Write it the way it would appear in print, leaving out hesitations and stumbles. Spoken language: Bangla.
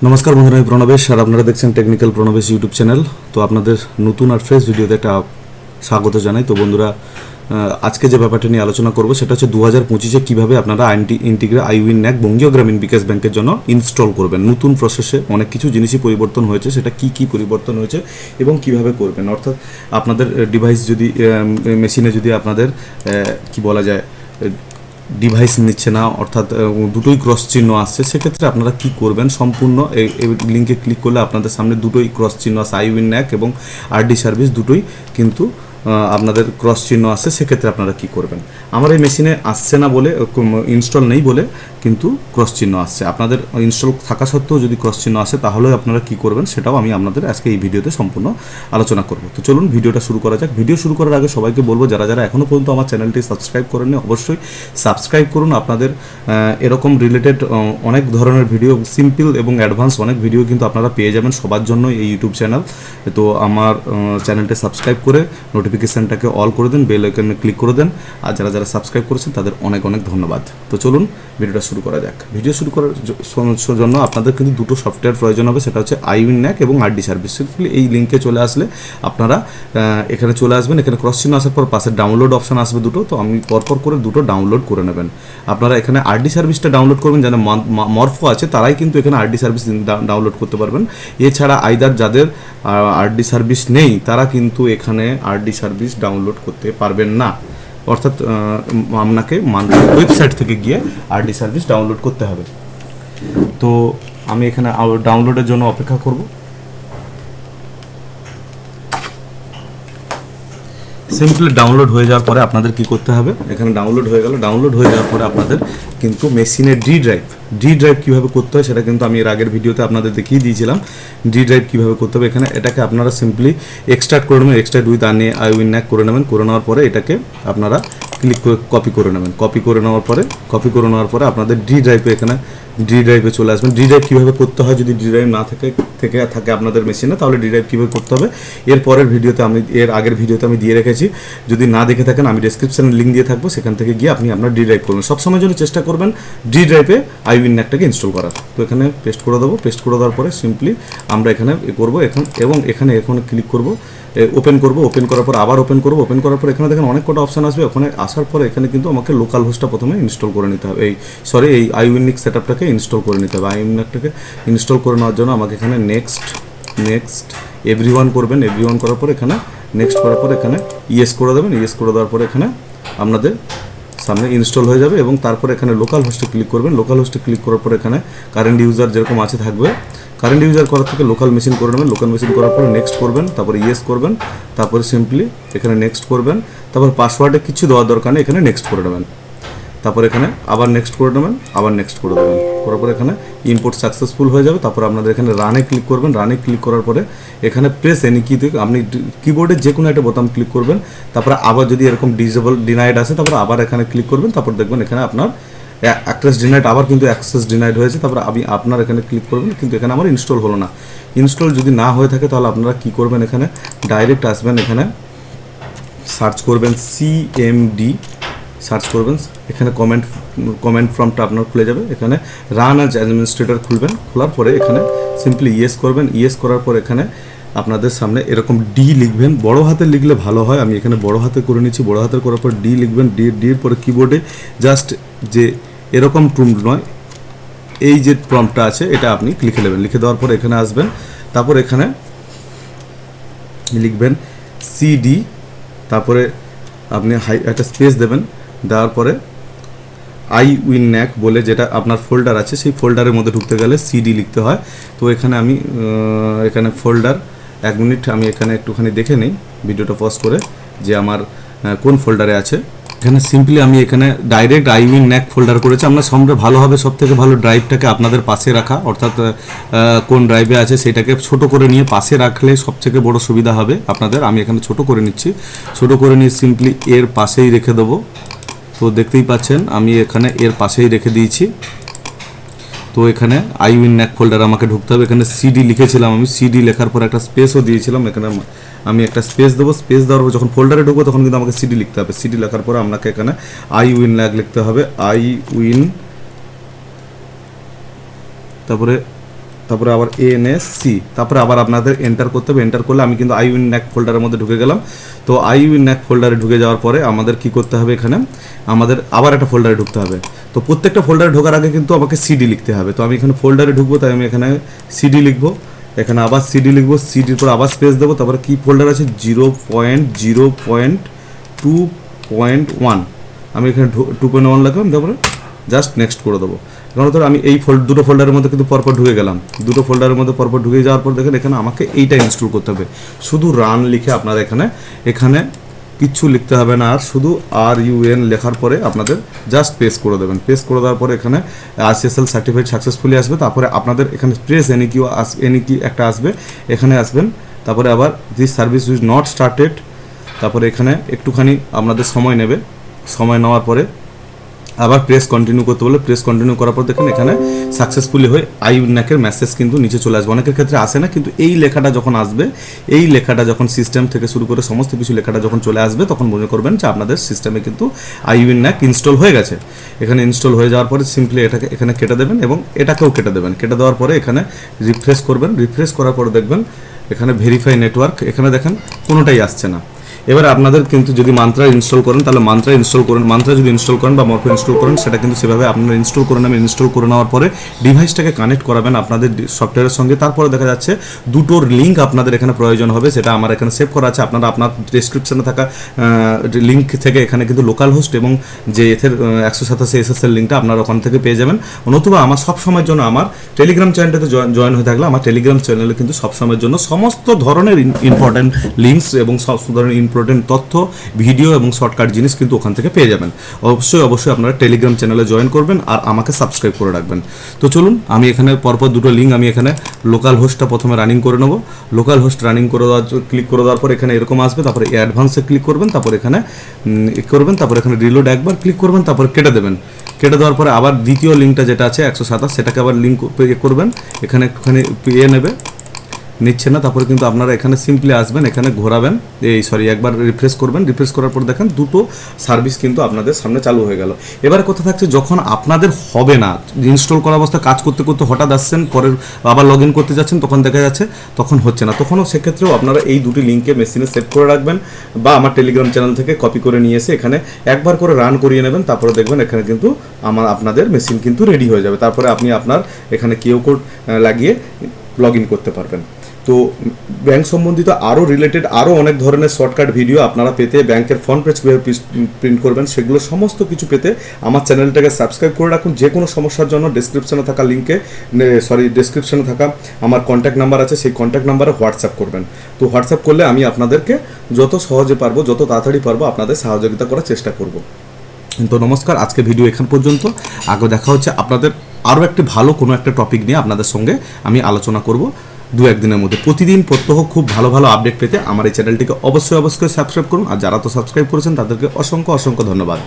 নমস্কার বন্ধুরা, আমি প্রণবেশ আর আপনারা দেখছেন টেকনিক্যাল প্রণবেশ ইউটিউব চ্যানেল। তো আপনাদের নতুন আর ফ্রেশ ভিডিওতে একটা স্বাগত জানাই। তো বন্ধুরা, আজকে যে ব্যাপারটা নিয়ে আলোচনা করবো সেটা হচ্ছে 2025-এ কীভাবে আপনারা ইন্টিগ্রা iWinNAC বঙ্গীয় গ্রামীণ বিকাশ ব্যাংকের জন্য ইনস্টল করবেন। নতুন প্রসেসে অনেক কিছু জিনিসই পরিবর্তন হয়েছে, সেটা কি কি পরিবর্তন হয়েছে এবং কিভাবে করবেন। অর্থাৎ আপনাদের ডিভাইস যদি মেশিনে যদি আপনাদের কি বলা যায় ডিভাইস নিচ্ছে না, অর্থাৎ দুটোই ক্রস চিহ্ন আসছে, সেক্ষেত্রে আপনারা কি করবেন সম্পূর্ণ এই লিঙ্কে ক্লিক করলে আপনাদের সামনে দুটোই ক্রস চিহ্ন আছে, iWinNAC এবং আরডি সার্ভিস দুটোই কিন্তু আপনাদের ক্রস চিহ্ন আসছে। সেক্ষেত্রে আপনারা কি করবেন, আমার এই মেশিনে আসছে না বলে, ইনস্টল নেই বলে কিন্তু ক্রস চিহ্ন আসছে। আপনাদের ইনস্টল থাকা সত্ত্বেও যদি ক্রস চিহ্ন আসে তাহলে আপনারা কি করবেন সেটাও আমি আপনাদের আজকে এই ভিডিওতে সম্পূর্ণ আলোচনা করব। তো চলুন ভিডিওটা শুরু করা যাক। ভিডিও শুরু করার আগে সবাইকে বলবো, যারা যারা এখনও পর্যন্ত আমার চ্যানেলটি সাবস্ক্রাইব করেননি অবশ্যই সাবস্ক্রাইব করুন। আপনাদের এরকম রিলেটেড অনেক ধরনের ভিডিও, সিম্পল এবং অ্যাডভান্স অনেক ভিডিও কিন্তু আপনারা পেয়ে যাবেন সবার জন্য এই ইউটিউব চ্যানেল। তো আমার চ্যানেলটি সাবস্ক্রাইব করে নোটিফিকেশানটাকে অল করে দেন, বেল আইকনে ক্লিক করে দেন। আর যারা যারা সাবস্ক্রাইব করেছেন তাদের অনেক অনেক ধন্যবাদ। তো চলুন ভিডিওটা শুরু করা যাক। ভিডিও শুরু করার জন্য আপনাদের কিন্তু দুটো সফটওয়্যার প্রয়োজন হবে, সেটা হচ্ছে iWinNAC এবং আরডি সার্ভিস। সিম্পলি এই লিঙ্কে চলে আসলে আপনারা এখানে চলে আসবেন। এখানে ক্রস চিহ্ন আসার পর পাশে ডাউনলোড অপশান আসবে দুটো, তো আমি পরপর করে দুটো ডাউনলোড করে নেবেন। আপনারা এখানে আরডি সার্ভিসটা ডাউনলোড করবেন, যারা মরফো আছে তারাই কিন্তু এখানে আরডি সার্ভিস ডাউনলোড করতে পারবেন। এছাড়া আইদার যাদের আরডি সার্ভিস নেই তারা কিন্তু এখানে আরডি সার্ভিস ডাউনলোড করতে পারবেন না, অর্থাৎ আপনাকে ওয়েবসাইট থেকে গিয়ে আরডি সার্ভিস ডাউনলোড করতে হবে। তো আমি এখানে ডাউনলোডের জন্য অপেক্ষা করব। সিম্পলি ডাউনলোড হয়ে যাওয়ার পরে আপনাদের কি করতে হবে, এখানে ডাউনলোড হয়ে গেল। ডাউনলোড হয়ে যাওয়ার পরে আপনাদের কিন্তু মেশিনের ডি ড্রাইভ কীভাবে করতে হয় সেটা কিন্তু আমি এর আগের ভিডিওতে আপনাদের দেখিয়ে দিয়েছিলাম। ডি ড্রাইভ কীভাবে করতে হবে, এখানে এটাকে আপনারা সিম্পলি এক্সট্রাক্ট করে নেবেন, এক্সট্রাক্ট উইথ iWinNAC করে নেবেন। করে নেওয়ার পরে এটাকে আপনারা ক্লিক করে কপি করে নেবেন। কপি করে নেওয়ার পরে আপনাদের ডি ড্রাইভে চলে আসবেন। ডি ড্রাইভ কীভাবে করতে হয়, যদি ডি ড্রাইভ না থাকে আপনাদের মেশিনে, তাহলে ডি ড্রাইভ কীভাবে করতে হবে এর পরের ভিডিওতে এর আগের ভিডিওতে আমি দিয়ে রেখেছি। যদি না দেখে থাকেন আমি ডেসক্রিপশানে লিঙ্ক দিয়ে থাকবো, সেখান থেকে গিয়ে আপনি আপনার ডি ড্রাইভ করবেন। সবসময় জন্য চেষ্টা করবেন ডি ড্রাইভে iWinNACটাকে ইনস্টল করার। তো এখানে পেস্ট করে দেবো। পেস্ট করে দেওয়ার পরে সিম্পলি আমরা এখানে করবো এবং এখানে ক্লিক করবো, ওপেন করার পর আবার ওপেন করার পর এখানে দেখেন অনেক কটা অপশান আসবে। ওখানে আসার পরে এখানে কিন্তু আমাকে লোকাল হোস্টটা প্রথমে ইনস্টল করে নিতে হবে। এই iWinNAC সেটআপটাকে ইনস্টল করে নিতে হবে। iWinNACটাকে ইনস্টল করে নেওয়ার জন্য আমাকে এখানে নেক্সট এভরিওয়ান করবেন। এভরিওয়ান করার পর এখানে নেক্সট করার পর এখানে ইয়েস করে দেবেন। ইয়েস করে দেওয়ার পরে এখানে আপনাদের সামনে ইনস্টল হয়ে যাবে এবং তারপরে এখানে লোকাল হোস্টে ক্লিক করবেন। লোকাল হোস্টে ক্লিক করার পর এখানে কারেন্ট ইউজার যেরকম আছে থাকবে, কারেন্ট ইউজার করার থেকে লোকাল মেশিন করে নেবেন। লোকাল মেশিন করার পরে নেক্সট করবেন, তারপরে ইয়েস করবেন, তারপরে সিম্পলি এখানে নেক্সট করবেন। তারপর পাসওয়ার্ডে কিছু দেওয়ার দরকার নেই, এখানে নেক্সট করে নেবেন। তারপর এখানে আবার নেক্সট করে নেবেন, আবার নেক্সট করে দেবেন। করার পরে এখানে ইম্পোর্ট সাকসেসফুল হয়ে যাবে। তারপর আপনাদের এখানে রানে ক্লিক করবেন। রানে ক্লিক করার পরে এখানে প্রেস এনি কি থেকে আপনি কিবোর্ডের যে কোনো একটা বোতাম ক্লিক করবেন। তারপরে আবার যদি এরকম ডিনাইড আসে তারপর আবার এখানে ক্লিক করবেন। তারপর দেখবেন এখানে আপনার অ্যাক্সেস ডিনাইড, আবার কিন্তু অ্যাক্সেস ডিনাইড হয়েছে। তারপর আপনার এখানে ক্লিক করবেন, কিন্তু এখানে আমার ইনস্টল হলো না। ইনস্টল যদি না হয়ে থাকে তাহলে আপনারা কী করবেন, এখানে ডাইরেক্ট আসবেন, এখানে সার্চ করবেন CMD, সার্চ করবেন। এখানে কমেন্ট ফর্মটা আপনার খুলে যাবে। এখানে রান অ্যাজ অ্যাডমিনিস্ট্রেটর খুলবেন। খোলার পরে এখানে সিম্পলি ইয়েস করবেন। ইয়েস করার পর এখানে আপনাদের সামনে এরকম ডি লিখবেন। বড় হাতে লিখলে ভালো হয়, আমি এখানে বড় হাতে করে নিচ্ছি। বড় হাতে করার পর ডি লিখবেন। ডির পরে কিবোর্ডে জাস্ট যে এরকম প্রম্পট নয়, এই যে প্রম্পটটা আছে এটা আপনি লিখে নেবেন। লিখে দেওয়ার পর এখানে আসবেন। তারপর এখানে লিখবেন CD, তারপরে আপনি একটা স্পেস দেবেন। দেওয়ার পরে iWinNAC বলে যেটা আপনার ফোল্ডার আছে, সেই ফোল্ডারের মধ্যে ঢুকতে গেলে CD লিখতে হয়। তো এখানে আমি এখানে ফোল্ডার, 1 মিনিট আমি এখানে একটুখানি দেখে নিই ভিডিওটা পজ করে যে আমার কোন ফোল্ডারে আছে। এখানে সিম্পলি আমি এখানে ডাইরেক্ট iWinNAC ফোল্ডার করেছি। আমরা ভালো হবে, সব থেকে ভালো ড্রাইভটাকে আপনাদের পাশে রাখা, অর্থাৎ কোন ড্রাইভে আছে সেটাকে ছোট করে নিয়ে পাশে রাখলে সবথেকে বড় সুবিধা হবে আপনাদের। আমি এখানে ছোট করে নিচ্ছি। ছোট করে নিয়ে সিম্পলি এর পাশেই রেখে দেবো। তো দেখতেই পাচ্ছেন আমি এখানে এর পাশেই রেখে দিয়েছি। তো এখানে iWinNAC ফোল্ডার আমাকে ঢুকতে হবে। এখানে CD লিখেছিলাম, আমি CD লেখার পর একটা স্পেসও দিয়েছিলাম। এখানে আমি একটা স্পেস দেবো। স্পেস দেওয়ার পর যখন ফোল্ডারে ঢুকবো তখন কিন্তু আমাকে CD লিখতে হবে। CD লেখার পরে আপনাকে এখানে iWinNAC লিখতে হবে। তারপরে তারপরে আবার এনএসসি, তারপরে আবার আপনাদের এন্টার করতে হবে। এন্টার করলে আমি কিন্তু iWinNAC ফোল্ডারের মধ্যে ঢুকে গেলাম। তো iWinNAC ফোল্ডারে ঢুকে যাওয়ার পরে আমাদের কি করতে হবে, এখানে আমাদের আবার একটা ফোল্ডারে ঢুকতে হবে। তো প্রত্যেকটা ফোল্ডারে ঢোকার আগে কিন্তু আমাকে সিডি লিখতে হবে। তো আমি এখানে ফোল্ডারে ঢুকবো, তাই আমি এখানে সিডি লিখবো, এখানে আবার সিডি লিখবো, সিডির পর আবার স্পেস দেবো, তারপরে কি ফোল্ডার আছে 0.0.2.1, আমি এখানে 2.1 লিখলাম, তারপরে জাস্ট নেক্সট করে দেবো। কারণ ধর আমি এই দুটো ফোল্ডারের মধ্যে কিন্তু পরপর ঢুকে গেলাম। দুটো ফোল্ডারের মধ্যে পরপর ঢুকে যাওয়ার পর দেখেন এখানে আমাকে এইটা ইনস্টল করতে হবে। শুধু রান লিখে আপনারা এখানে কিচ্ছু লিখতে হবে না, আর শুধু RUN লেখার পরে আপনাদের জাস্ট পেস্ট করে দেবেন। পেস্ট করে দেওয়ার পরে এখানে RCSL সার্টিফাইড সাকসেসফুলি আসবে। তারপরে আপনাদের এখানে প্রেস এনি কি একটা আসবে, এখানে আসবেন। তারপরে আবার this service is not started, তারপরে এখানে একটুখানি আপনাদের সময় নেবে। সময় নেওয়ার পরে আবার প্রেস কন্টিনিউ করতে বলে, প্রেস কন্টিনিউ করার পর দেখেন এখানে সাকসেসফুলি হয়ে iWinNAC এর মেসেজ কিন্তু নিচে চলে আসবে। অনেকের ক্ষেত্রে আসে না, কিন্তু এই লেখাটা যখন আসবে, এই লেখাটা যখন সিস্টেম থেকে শুরু করে সমস্ত কিছু লেখাটা যখন চলে আসবে, তখন মনে করবেন যে আপনাদের সিস্টেমে কিন্তু iWinNAC ইনস্টল হয়ে গেছে। এখানে ইনস্টল হয়ে যাওয়ার পরে সিম্পলি এটাকে এখানে কেটে দেবেন এবং এটাকেও কেটে দেবেন। কেটে দেওয়ার পরে এখানে রিফ্রেশ করবেন। রিফ্রেশ করার পরে দেখবেন এখানে ভেরিফাই নেটওয়ার্ক, এখানে দেখেন কোনোটাই আসছে না। এবার আপনাদের কিন্তু যদি মান্ত্রা ইনস্টল করেন তাহলে মান্ত্রা ইনস্টল করেন, মান্ত্রা যদি ইনস্টল করেন বা মরফো ইনস্টল করেন, সেটা কিন্তু সেভাবে আপনারা ইনস্টল করে নেবেন। ইনস্টল করে নেওয়ার পরে ডিভাইসটাকে কানেক্ট করাবেন আপনাদের সফটওয়্যারের সঙ্গে। তারপরে দেখা যাচ্ছে দুটোর লিঙ্ক আপনাদের এখানে প্রয়োজন হবে, সেটা আমার এখানে সেভ করা আছে। আপনারা আপনার ডেসক্রিপশনে থাকা লিঙ্ক থেকে এখানে কিন্তু লোকাল হোস্ট এবং যে এর 187 SSL লিঙ্কটা আপনারা ওখান থেকে পেয়ে যাবেন। নতুবা আমার সবসময়ের জন্য আমার টেলিগ্রাম চ্যানেলটাতে জয়েন হয়ে থাকলে আমার টেলিগ্রাম চ্যানেলে কিন্তু সবসময়ের জন্য সমস্ত ধরনের ইম্পর্টেন্ট লিঙ্কস এবং সব ধরনের ইম্পর্টেন্ট তথ্য, ভিডিও এবং শর্টকাট জিনিস কিন্তু ওখান থেকে পেয়ে যাবেন। অবশ্যই আপনারা টেলিগ্রাম চ্যানেলে জয়েন করবেন আর আমাকে সাবস্ক্রাইব করে রাখবেন। তো চলুন, আমি এখানে পরপর দুটো লিঙ্ক আমি এখানে লোকাল হোস্টটা প্রথমে রানিং করে নেব। লোকাল হোস্ট রানিং করে ক্লিক করে দেওয়ার পর এখানে এরকম আসবে, তারপরে অ্যাডভান্সে ক্লিক করবেন, তারপর এখানে করবেন, তারপর এখানে রিলোড একবার ক্লিক করবেন, তারপর কেটে দেবেন। কেটে দেওয়ার পরে আবার দ্বিতীয় লিঙ্কটা যেটা আছে 127, সেটাকে আবার লিঙ্ক করবেন। এখানে একটুখানি নেবে, নিচ্ছে না। তারপরে কিন্তু আপনারা এখানে সিম্পলি আসবেন, এখানে ঘোরাবেন, একবার রিফ্রেশ করবেন। রিফ্রেশ করার পর দেখেন দুটো সার্ভিস কিন্তু আপনাদের সামনে চালু হয়ে গেল। এবারে কথা থাকছে, যখন আপনাদের হবে না, ইনস্টল করা অবস্থা কাজ করতে করতে হঠাৎ আসছেন, পরের আবার লগ ইন করতে যাচ্ছেন, তখন দেখা যাচ্ছে তখন হচ্ছে না, তখনও সেক্ষেত্রেও আপনারা এই দুটি লিঙ্কে মেশিনে সেভ করে রাখবেন বা আমার টেলিগ্রাম চ্যানেল থেকে কপি করে নিয়ে এসে এখানে একবার করে রান করিয়ে নেবেন। তারপরে দেখবেন এখানে কিন্তু আপনাদের মেশিন কিন্তু রেডি হয়ে যাবে। তারপরে আপনি আপনার এখানে কিউ কোড লাগিয়ে লগ ইন করতে পারবেন। তো ব্যাংক সম্বন্ধিত আরও রিলেটেড আরও অনেক ধরনের শর্টকাট ভিডিও আপনারা পেতে, ব্যাংকের ফ্রন্ট পেজ কীভাবে প্রিন্ট করবেন সেগুলো সমস্ত কিছু পেতে আমার চ্যানেলটাকে সাবস্ক্রাইব করে রাখুন। যে কোনো সমস্যার জন্য ডেসক্রিপশনে থাকা ডেসক্রিপশনে থাকা আমার কন্ট্যাক্ট নাম্বার আছে, সেই কন্ট্যাক্ট নাম্বারে হোয়াটসঅ্যাপ করবেন। তো হোয়াটসঅ্যাপ করলে আমি আপনাদেরকে যত সহজে পারবো, যত তাড়াতাড়ি পারবো আপনাদের সহযোগিতা করার চেষ্টা করব। তো নমস্কার, আজকে ভিডিও এখান পর্যন্ত। আগে দেখা হচ্ছে আপনাদের আরও একটি ভালো কোনো একটা টপিক নিয়ে আপনাদের সঙ্গে আমি আলোচনা করব 2-1 দিনের মধ্যে। প্রতিদিন প্রত্যহ খুব ভালো ভালো আপডেট পেতে আমার এই চ্যানেলটিকে অবশ্যই সাবস্ক্রাইব করুন। আর যারা তো সাবস্ক্রাইব করেছেন তাদেরকে অসংখ্য ধন্যবাদ।